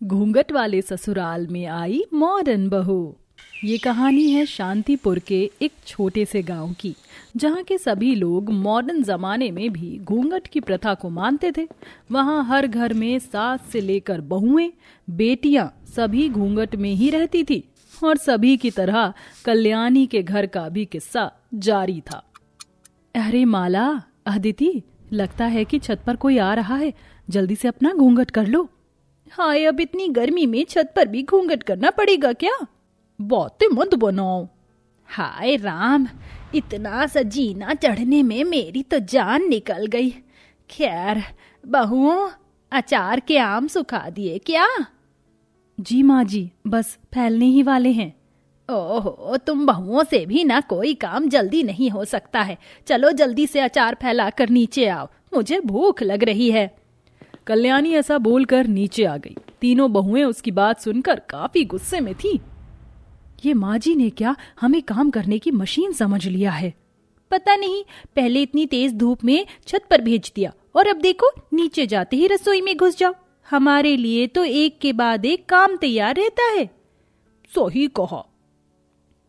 घूंघट वाले ससुराल में आई मॉडर्न बहू। ये कहानी है शांतिपुर के एक छोटे से गांव की, जहाँ के सभी लोग मॉडर्न जमाने में भी घूंघट की प्रथा को मानते थे। वहाँ हर घर में सास से लेकर बहुएं, बेटियां सभी घूंघट में ही रहती थी और सभी की तरह कल्याणी के घर का भी किस्सा जारी था। अरे माला, अदिति, लगता है कि छत पर कोई आ रहा है, जल्दी से अपना घूंघट कर लो। हाय, अब इतनी गर्मी में छत पर भी घूंघट करना पड़ेगा क्या? बातें मत बनाओ। हाय राम, इतना सा जीना चढ़ने में मेरी तो जान निकल गई। खैर बहुओं, अचार के आम सुखा दिए क्या? जी माँ जी, बस फैलने ही वाले हैं। ओहो, तुम बहुओं से भी ना कोई काम जल्दी नहीं हो सकता है। चलो जल्दी से अचार फैला कर नीचे आओ, मुझे भूख लग रही है। कल्याणी ऐसा बोलकर नीचे आ गई। तीनों बहुएं उसकी बात सुनकर काफी गुस्से में थी। ये माँ जी ने क्या हमें काम करने की मशीन समझ लिया है? पता नहीं, पहले इतनी तेज धूप में छत पर भेज दिया और अब देखो नीचे जाते ही रसोई में घुस जाओ। हमारे लिए तो एक के बाद एक काम तैयार रहता है। सही कहा।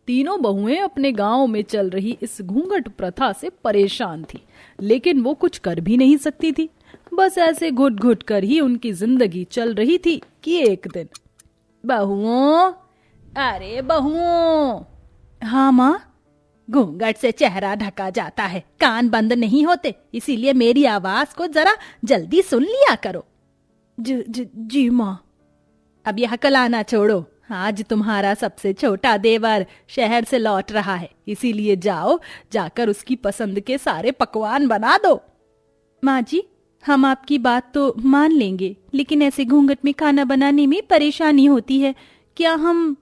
तीनों बहुएं अपने गांव में चल रही इस घूंघट प्रथा से परेशान थी, लेकिन वो कुछ कर भी नहीं सकती थी। बस ऐसे घुट घुट कर ही उनकी जिंदगी चल रही थी कि एक दिन, बहुओं, अरे बहुओं। हाँ माँ। घूंघट से चेहरा ढका जाता है, कान बंद नहीं होते, इसीलिए मेरी आवाज को जरा जल्दी सुन लिया करो। जी माँ। अब यह कलाना छोड़ो, आज तुम्हारा सबसे छोटा देवर शहर से लौट रहा है, इसीलिए जाओ, जाकर उसकी पसंद के सारे पकवान बना दो। माँ जी, हम आपकी बात तो मान लेंगे, लेकिन ऐसे घूंघट में खाना बनाने में परेशानी होती है। क्या हम...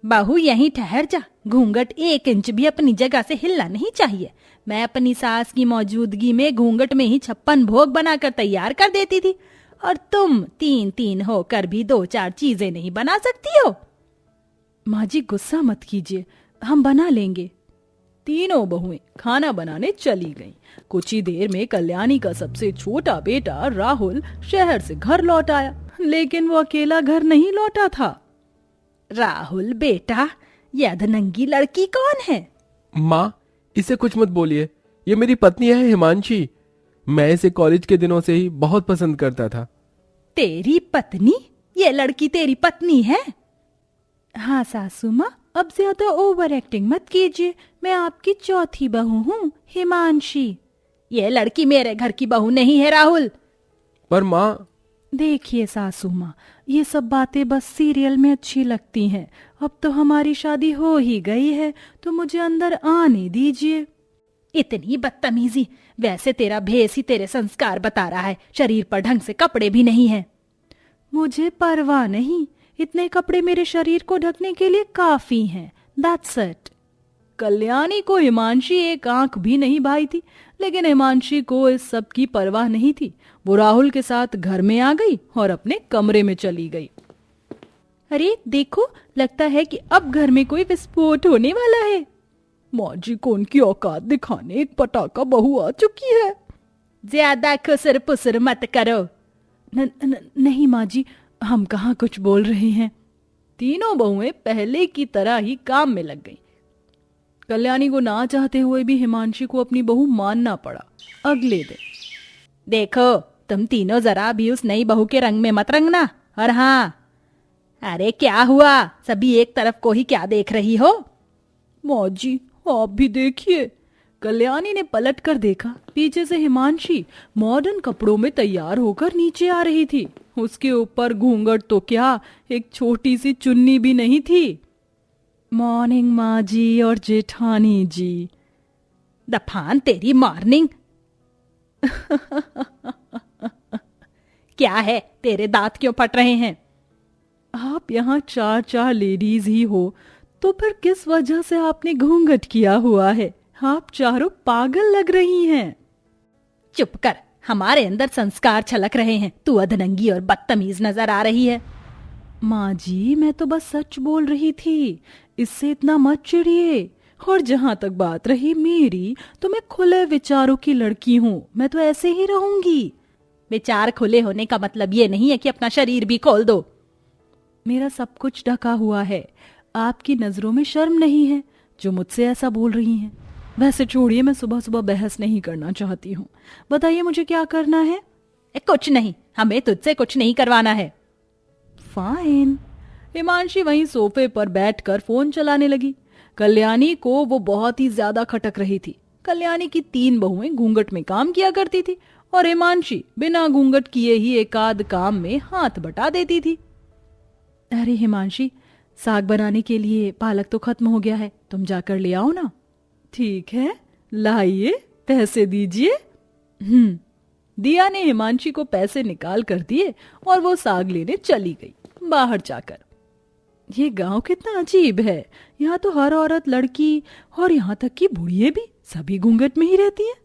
बहू यहीं ठहर जा, घूंघट 1 इंच भी अपनी जगह से हिलना नहीं चाहिए। मैं अपनी सास की मौजूदगी में घूंघट में ही 56 भोग बनाकर तैयार कर देती थी, और तुम 3-3 होकर भी 2-4 चीजें नहीं बना सकती हो। माँ जी गुस्सा मत कीजिए, हम बना लेंगे। तीनों बहुएं खाना बनाने चली गईं। कुछ ही देर में कल्याणी का सबसे छोटा बेटा राहुल शहर से घर लौट आया, लेकिन वो अकेला घर नहीं लौटा था। राहुल बेटा, यह अधनंगी लड़की कौन है? माँ, इसे कुछ मत बोलिए, ये मेरी पत्नी है हिमांशी। मैं इसे कॉलेज के दिनों से ही बहुत पसंद करता था। तेरी पत्नी? ये लड़की तेरी पत्नी है? हाँ सासू माँ, अब ज्यादा ओवर एक्टिंग मत कीजिए, मैं आपकी चौथी बहू हूँ, हिमांशी। ये लड़की मेरे घर की बहू नहीं है राहुल। पर माँ... देखिए सासू माँ, ये सब बातें बस सीरियल में अच्छी लगती हैं। अब तो हमारी शादी हो ही गई है, तो मुझे अंदर आने दीजिए। इतनी बदतमीजी! वैसे तेरा भेस ही तेरे संस्कार बता रहा है, शरीर पर ढंग से कपड़े भी नहीं है। मुझे परवाह नहीं, इतने कपड़े मेरे शरीर को ढकने के लिए काफी हैं। That's it. कल्याणी को हिमांशी एक आंख भी नहीं भाई थी, लेकिन हिमांशी को इस सब की परवाह नहीं थी। वो राहुल के साथ घर में आ गई और अपने कमरे में चली गई। अरे देखो, लगता है कि अब घर में कोई विस्फोट होने वाला है। माँ जी को उनकी औकात दिखाने एक पटाखा बहू आ चुकी है। ज्यादा खुसर पुसर मत करो। नहीं माँ जी, हम कहाँ कुछ बोल रहे हैं। तीनों बहुएं पहले की तरह ही काम में लग गईं। कल्याणी को ना चाहते हुए भी हिमांशी को अपनी बहू मानना पड़ा। अगले दिन, देखो तुम तीनों जरा भी उस नई बहू के रंग में मत रंगना। और हाँ, अरे क्या हुआ, सभी एक तरफ को ही क्या देख रही हो? माँ जी, आप भी देखिए। कल्याणी ने पलट कर देखा, पीछे से हिमांशी मॉडर्न कपड़ों में तैयार होकर नीचे आ रही थी। उसके ऊपर घूंघट तो क्या, एक छोटी सी चुन्नी भी नहीं थी। मॉर्निंग माँ जी और जेठानी जी। दफान तेरी मॉर्निंग। क्या है, तेरे दांत क्यों फट रहे हैं? आप यहाँ 4 लेडीज ही हो, तो फिर किस वजह से आपने घूंघट किया हुआ है? आप चारों पागल लग रही हैं। चुप कर, हमारे अंदर संस्कार छलक रहे हैं, तू अधनंगी और बदतमीज नजर आ रही है। माँ जी, मैं तो बस सच बोल रही थी, इससे इतना मत चिढ़िए। और जहां तक बात रही मेरी, तो मैं खुले विचारों की लड़की हूँ, मैं तो ऐसे ही रहूंगी। विचार खुले होने का मतलब ये नहीं है कि अपना शरीर भी खोल दो। मेरा सब कुछ ढका हुआ है। आपकी नजरों में शर्म नहीं है जो मुझसे ऐसा बोल रही हैं? वैसे छोड़िए, मैं सुबह सुबह बहस नहीं करना चाहती हूँ। बताइए मुझे क्या करना है? कुछ नहीं, हमें तुझसे कुछ नहीं करवाना है। फाइन। हिमांशी वहीं सोफे पर बैठकर फोन चलाने लगी। कल्याणी को वो बहुत ही ज्यादा खटक रही थी। कल्याणी की 3 बहुएं घूंघट में काम किया करती थी और हिमांशी बिना घूंघट किए ही एकाध काम में हाथ बटा देती थी। अरे हिमांशी, साग बनाने के लिए पालक तो खत्म हो गया है, तुम जाकर ले आओ ना। ठीक है, लाइए, पैसे दीजिए। दिया ने हिमांशी को पैसे निकाल कर दिए और वो साग लेने चली गई। बाहर जाकर, ये गांव कितना अजीब है। यहाँ तो हर औरत, लड़की और यहाँ तक कि बुढ़िये भी सभी घूंघट में ही रहती हैं।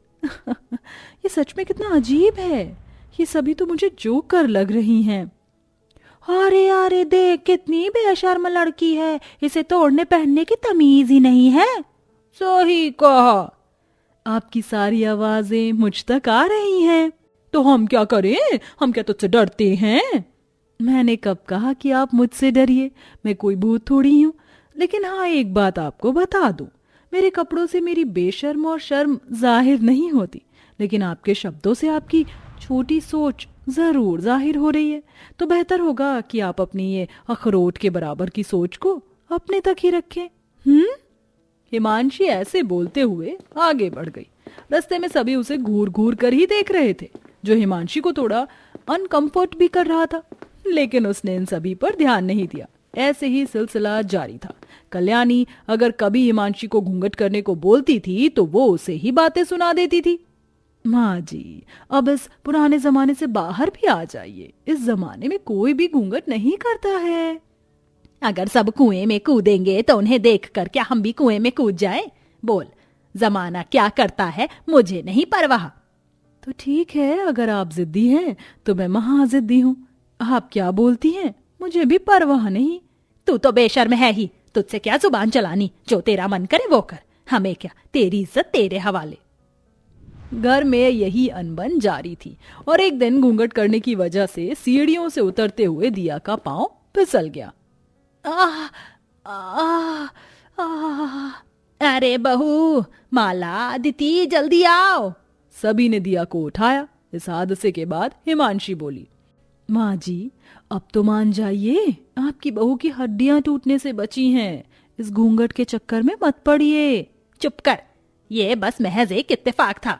ये सच में कितना अजीब है। ये सभी तो मुझे जोकर लग रही हैं। अरे अरे देख, कितनी बेशर्म लड़की है, इसे तो ओढ़ने पहनने की तमीज ही नहीं है। सही कहा। आपकी सारी आवाजें मुझ तक आ रही हैं। तो हम क्या करें? हम क्या तुझसे डरते हैं? मैंने कब कहा कि आप मुझसे डरिए? मैं कोई भूत थोड़ी हूँ। लेकिन हाँ, एक बात आपको बता दूं, मेरे कपड़ों से मेरी बेशर्म और शर्म जाहिर नहीं होती, लेकिन आपके शब्दों से आपकी छोटी सोच जरूर जाहिर हो रही है। तो बेहतर होगा कि आप अपनी ये अखरोट के बराबर की सोच को अपने तक ही रखें। हिमांशी ऐसे बोलते हुए आगे बढ़ गई। रास्ते में सभी उसे घूर घूर कर ही देख रहे थे, जो हिमांशी को थोड़ा अनकंफर्ट भी कर रहा था, लेकिन उसने इन सभी पर ध्यान नहीं दिया। ऐसे ही सिलसिला जारी था। कल्याणी अगर कभी हिमांशी को घूंघट करने को बोलती थी तो वो उसे ही बातें सुना देती थी। माँ जी, अब इस पुराने जमाने से बाहर भी आ जाइए। इस जमाने में कोई भी घूंघट नहीं करता है। अगर सब कुएं में कूदेंगे तो उन्हें देखकर क्या हम भी कुएं में कूद जाएं? बोल, जमाना क्या करता है, मुझे नहीं परवाह। तो ठीक है, अगर आप जिद्दी हैं तो मैं महाजिद्दी हूँ। आप क्या बोलती हैं, मुझे भी परवाह नहीं। तू तो बेशर्म है ही, तुझसे क्या जुबान चलानी, जो तेरा मन करे वो कर, हमें क्या, तेरी इज्जत तेरे हवाले। घर में यही अनबन जारी थी और एक दिन घूंघट करने की वजह से सीढ़ियों से उतरते हुए दिया का पांव फिसल गया। आह, आह, आह। अरे बहू, माला, अदिति, जल्दी आओ। सभी ने दिया को उठाया। इस हादसे के बाद हिमांशी बोली, माँ जी, अब तो मान जाइए, आपकी बहू की हड्डियां टूटने से बची हैं। इस घूंघट के चक्कर में मत पड़िए। चुप कर, ये बस महज एक इत्तेफाक था।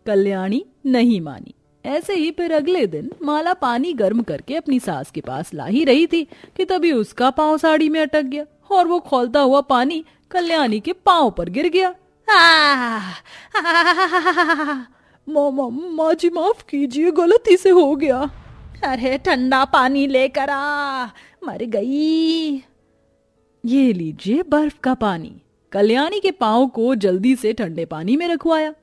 कल्याणी नहीं मानी। ऐसे ही फिर अगले दिन माला पानी गर्म करके अपनी सास के पास ला ही रही थी कि तभी उसका पांव साड़ी में अटक गया और वो खौलता हुआ पानी कल्याणी के पांव पर गिर गया। माँ जी, माफ कीजिए, गलती से हो गया। अरे ठंडा पानी लेकर आ, मर गई। ये लीजिए बर्फ का पानी। कल्याणी के पांव को जल्दी से ठंडे पानी में रखवाया।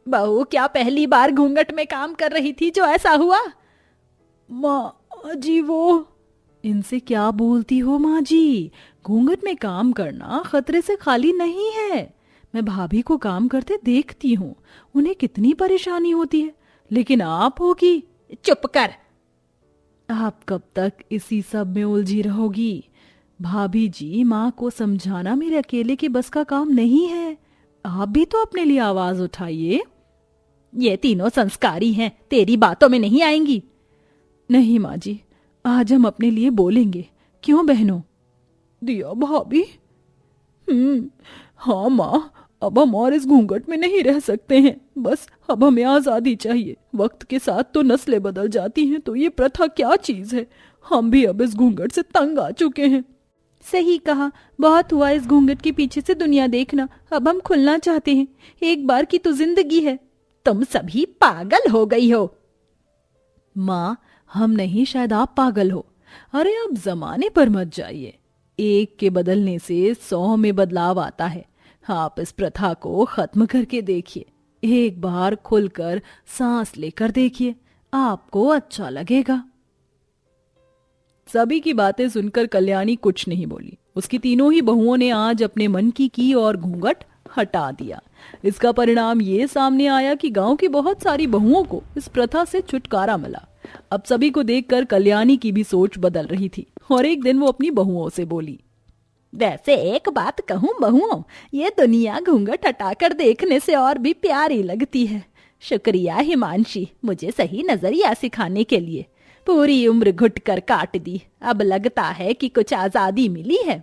बहू, क्या पहली बार घूंघट में काम कर रही थी जो ऐसा हुआ? माँ जी, वो। इनसे क्या बोलती हो माँ जी? घूंघट में काम करना खतरे से खाली नहीं है। मैं भाभी को काम करते देखती हूँ, उन्हें कितनी परेशानी होती है, लेकिन आप होगी। चुप कर। आप कब तक इसी सब में उलझी रहोगी? भाभी जी, माँ को समझाना मेरे अकेले के बस का काम नहीं है। आप भी तो अपने लिए आवाज उठाइए। ये तीनों संस्कारी हैं, तेरी बातों में नहीं आएंगी। नहीं माँ जी, आज हम अपने लिए बोलेंगे, क्यों बहनों? दिया भाभी। हाँ माँ, अब हम और इस घूंघट में नहीं रह सकते हैं। बस अब हमें आजादी चाहिए। वक्त के साथ तो नस्लें बदल जाती हैं, तो ये प्रथा क्या चीज है। हम भी अब इस घूंघट से तंग आ चुके हैं। सही कहा, बहुत हुआ इस घूंघट के पीछे से दुनिया देखना। अब हम खुलना चाहते हैं। एक बार की तो जिंदगी है। तुम सभी पागल हो गई हो। माँ, हम नहीं, शायद आप पागल हो। अरे आप जमाने पर मत जाइए। एक के बदलने से 100 में बदलाव आता है। आप इस प्रथा को खत्म करके देखिए। एक बार खुलकर सांस लेकर देखिए, आपको अच्छा लगेगा। सभी की बातें सुनकर कल्याणी कुछ नहीं बोली। उसकी तीनों ही बहुओं ने आज अपने मन की और घूंघट हटा दिया। इसका परिणाम ये सामने आया कि गांव की बहुत सारी बहुओं को इस प्रथा से छुटकारा मिला। अब सभी को देखकर कल्याणी की भी सोच बदल रही थी और एक दिन वो अपनी बहुओं से बोली, वैसे एक बात कहूँ बहुओं, ये दुनिया घूंघट हटाकर देखने से और भी प्यारी लगती है। शुक्रिया हिमांशी, मुझे सही नजरिया सिखाने के लिए। पूरी उम्र घुट कर काट दी, अब लगता है कि कुछ आजादी मिली है।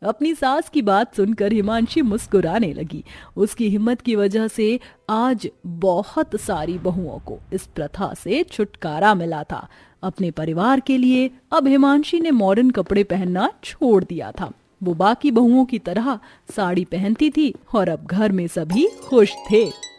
अपनी सास की बात सुनकर हिमांशी मुस्कुराने लगी। उसकी हिम्मत की वजह से आज बहुत सारी बहुओं को इस प्रथा से छुटकारा मिला था। अपने परिवार के लिए अब हिमांशी ने मॉडर्न कपड़े पहनना छोड़ दिया था। वो बाकी बहुओं की तरह साड़ी पहनती थी और अब घर में सभी खुश थे।